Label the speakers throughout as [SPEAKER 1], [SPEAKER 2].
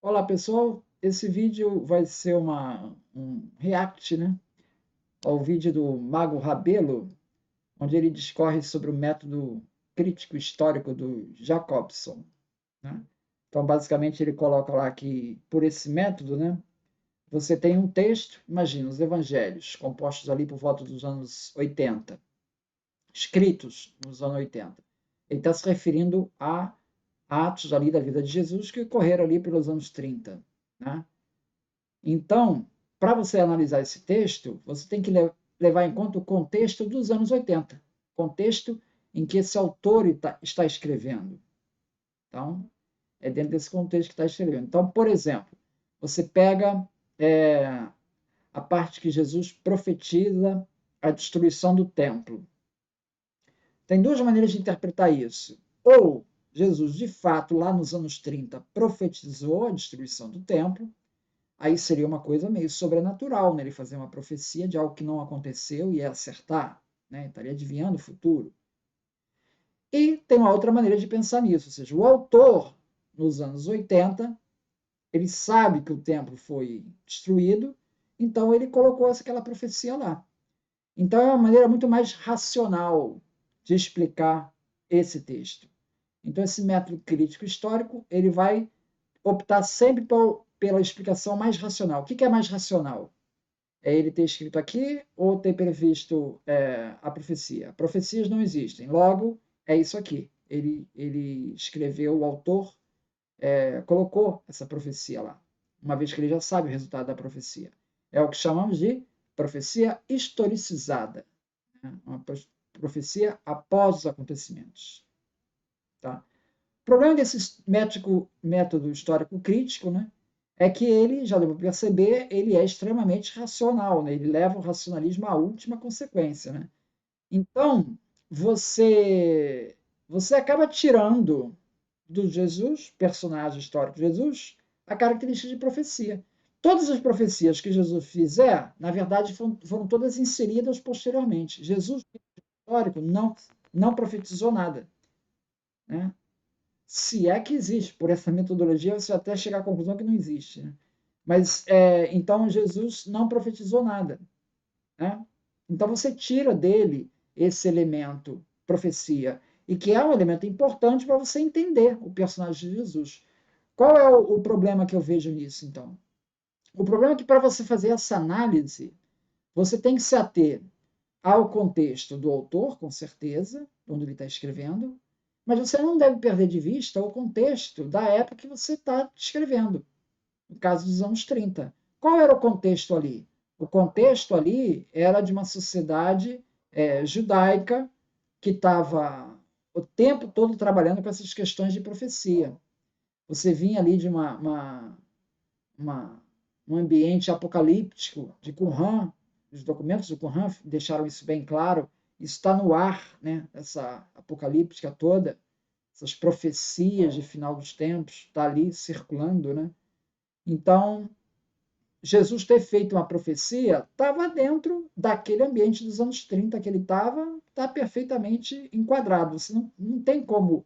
[SPEAKER 1] Olá pessoal, esse vídeo vai ser um react, né, ao vídeo do Mago Rabelo, onde ele discorre sobre o método crítico histórico do Jacobson, né? Então, basicamente, ele coloca lá que, por esse método, né, você tem um texto, imagina, os evangelhos, compostos ali por volta dos anos 80, escritos nos anos 80. Ele está se referindo a atos ali da vida de Jesus que ocorreram ali pelos anos 30, né? Então, para você analisar esse texto, você tem que levar em conta o contexto dos anos 80, contexto em que esse autor está escrevendo. Então, é dentro desse contexto que está escrevendo. Então, por exemplo, você pega é, a parte que Jesus profetiza a destruição do templo. Tem duas maneiras de interpretar isso. Ou Jesus, de fato, lá nos anos 30, profetizou a destruição do templo, aí seria uma coisa meio sobrenatural, né? Ele fazer uma profecia de algo que não aconteceu e acertar, né? Estaria adivinhando o futuro. E tem uma outra maneira de pensar nisso, ou seja, o autor, nos anos 80, ele sabe que o templo foi destruído, então ele colocou aquela profecia lá. Então é uma maneira muito mais racional de explicar esse texto. Então esse método crítico histórico, ele vai optar sempre pela explicação mais racional. O que é mais racional? É ele ter escrito aqui ou ter previsto a profecia? Profecias não existem, logo é isso aqui. Ele escreveu, o autor colocou essa profecia lá, uma vez que ele já sabe o resultado da profecia. É o que chamamos de profecia historicizada, né? Uma profecia após os acontecimentos. Tá? O problema desse método histórico crítico, né, é que ele, já deu para perceber, ele é extremamente racional, né? Ele leva o racionalismo à última consequência, né? Então, você acaba tirando do Jesus, personagem histórico de Jesus, a característica de profecia. Todas as profecias que Jesus fizer, na verdade, foram todas inseridas posteriormente. Jesus, histórico, não profetizou nada, né? Se é que existe, por essa metodologia, você até chegar à conclusão que não existe, né? Mas, então, Jesus não profetizou nada, né? Então, você tira dele esse elemento, profecia, e que é um elemento importante para você entender o personagem de Jesus. Qual é o problema que eu vejo nisso, então? O problema é que, para você fazer essa análise, você tem que se ater ao contexto do autor, com certeza, onde ele está escrevendo, mas você não deve perder de vista o contexto da época que você está escrevendo, no caso dos anos 30. Qual era o contexto ali? O contexto ali era de uma sociedade judaica que estava o tempo todo trabalhando com essas questões de profecia. Você vinha ali de uma, um ambiente apocalíptico de Qumran, os documentos do Qumran deixaram isso bem claro, isso está no ar, né? Essa apocalíptica toda, essas profecias de final dos tempos, está ali circulando, né? Então, Jesus ter feito uma profecia estava dentro daquele ambiente dos anos 30 que ele estava, está perfeitamente enquadrado. Você não tem como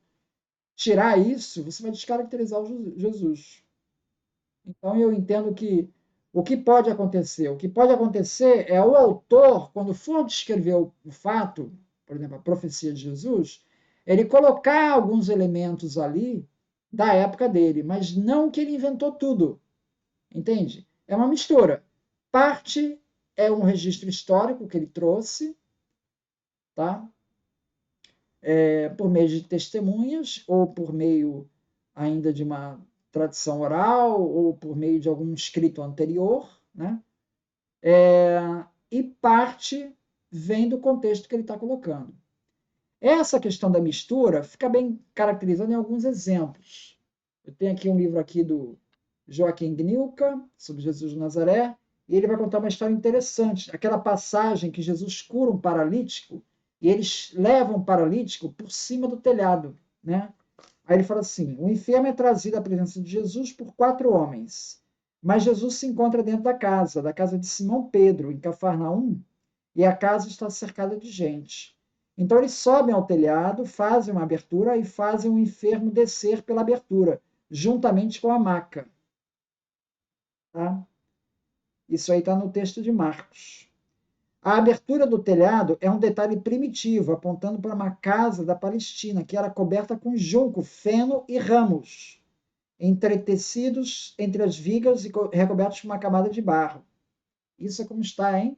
[SPEAKER 1] tirar isso, você vai descaracterizar o Jesus. Então, eu entendo que o que pode acontecer? O que pode acontecer é o autor, quando for descrever o fato, por exemplo, a profecia de Jesus, ele colocar alguns elementos ali da época dele, mas não que ele inventou tudo, entende? É uma mistura. Parte é um registro histórico que ele trouxe, tá? Por meio de testemunhas ou por meio ainda de uma tradição oral ou por meio de algum escrito anterior, né? E parte vem do contexto que ele está colocando. Essa questão da mistura fica bem caracterizada em alguns exemplos. Eu tenho aqui um livro aqui do Joaquim Gnilka, sobre Jesus de Nazaré, e ele vai contar uma história interessante. Aquela passagem que Jesus cura um paralítico, e eles levam o paralítico por cima do telhado, né? Aí ele fala assim: o enfermo é trazido à presença de Jesus por 4 homens. Mas Jesus se encontra dentro da casa de Simão Pedro, em Cafarnaum, e a casa está cercada de gente. Então eles sobem ao telhado, fazem uma abertura e fazem o enfermo descer pela abertura, juntamente com a maca. Tá? Isso aí está no texto de Marcos. A abertura do telhado é um detalhe primitivo, apontando para uma casa da Palestina, que era coberta com junco, feno e ramos, entretecidos entre as vigas e recobertos com uma camada de barro. Isso é como está em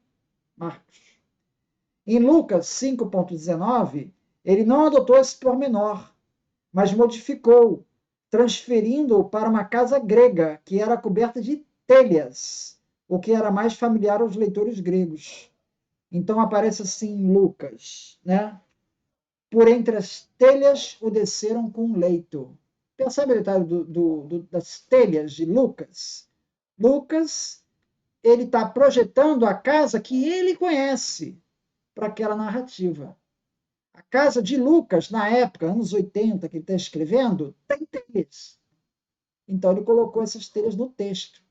[SPEAKER 1] Marcos. Em Lucas 5,19, ele não adotou esse pormenor, mas modificou, transferindo-o para uma casa grega, que era coberta de telhas, o que era mais familiar aos leitores gregos. Então aparece assim em Lucas, né? Por entre as telhas o desceram com um leito. Percebe o detalhe das telhas de Lucas? Lucas, ele está projetando a casa que ele conhece para aquela narrativa. A casa de Lucas, na época, anos 80, que ele está escrevendo, tem telhas. Então ele colocou essas telhas no texto.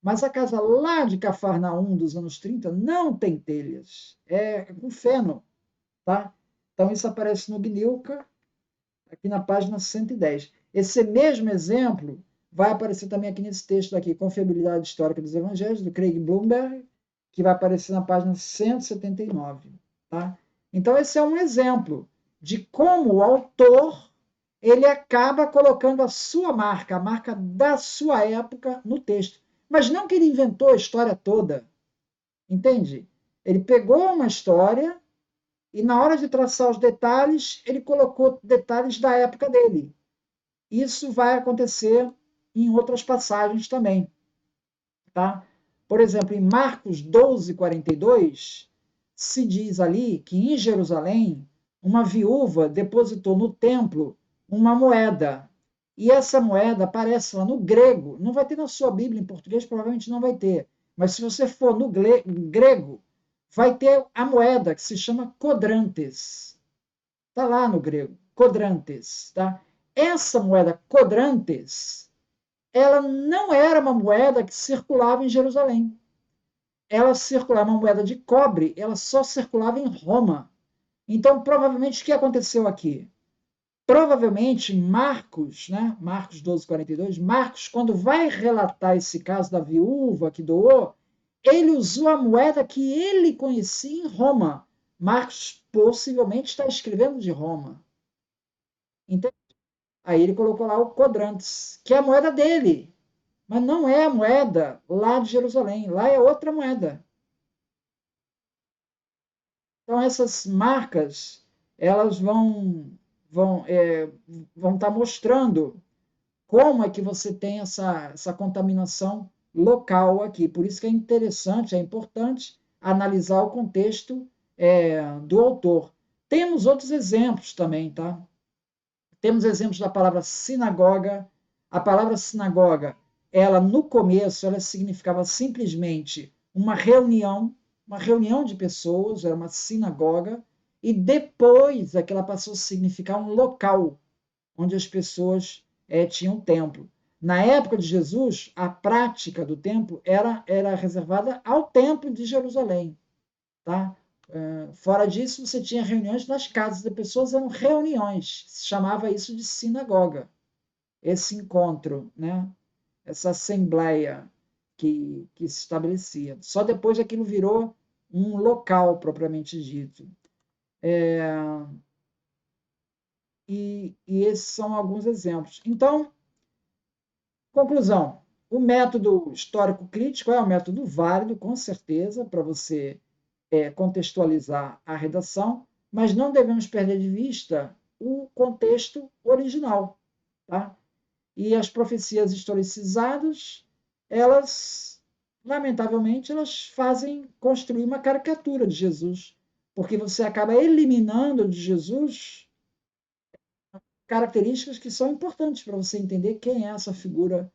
[SPEAKER 1] Mas a casa lá de Cafarnaum dos anos 30 não tem telhas. É com feno. Tá? Então, isso aparece no Gnilca, aqui na página 110. Esse mesmo exemplo vai aparecer também aqui nesse texto daqui, Confiabilidade Histórica dos Evangelhos, do Craig Bloomberg, que vai aparecer na página 179. Tá? Então, esse é um exemplo de como o autor ele acaba colocando a sua marca, a marca da sua época no texto. Mas não que ele inventou a história toda, entende? Ele pegou uma história e na hora de traçar os detalhes, ele colocou detalhes da época dele. Isso vai acontecer em outras passagens também. Tá? Por exemplo, em Marcos 12:42, se diz ali que em Jerusalém, uma viúva depositou no templo uma moeda. E essa moeda aparece lá no grego. Não vai ter na sua Bíblia, em português provavelmente não vai ter. Mas se você for no grego, vai ter a moeda que se chama quadrantes. Está lá no grego, quadrantes. Tá? Essa moeda quadrantes, ela não era uma moeda que circulava em Jerusalém. Ela circulava uma moeda de cobre, ela só circulava em Roma. Então, provavelmente, o que aconteceu aqui? Provavelmente, Marcos, né? Marcos 12:42, Marcos, quando vai relatar esse caso da viúva que doou, ele usou a moeda que ele conhecia em Roma. Marcos possivelmente está escrevendo de Roma. Entende? Aí ele colocou lá o quadrantes, que é a moeda dele, mas não é a moeda lá de Jerusalém, lá é outra moeda. Então essas marcas, elas vão estar mostrando como é que você tem essa contaminação local aqui. Por isso que é interessante, é importante analisar o contexto do autor. Temos outros exemplos também, tá? Temos exemplos da palavra sinagoga. A palavra sinagoga, ela no começo, ela significava simplesmente uma reunião de pessoas, era uma sinagoga, e depois é que ela passou a significar um local onde as pessoas tinham templo. Na época de Jesus, a prática do templo era reservada ao templo de Jerusalém. Tá? Fora disso, você tinha reuniões nas casas de pessoas, eram reuniões, se chamava isso de sinagoga, esse encontro, né? Essa assembleia que se estabelecia. Só depois aquilo virou um local propriamente dito. E esses são alguns exemplos. Então, conclusão: o método histórico crítico é um método válido, com certeza, para você contextualizar a redação, mas não devemos perder de vista o contexto original. Tá? E as profecias historicizadas, elas, lamentavelmente, elas fazem construir uma caricatura de Jesus, porque você acaba eliminando de Jesus características que são importantes para você entender quem é essa figura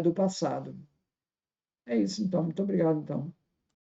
[SPEAKER 1] do passado. É isso, então. Muito obrigado, então.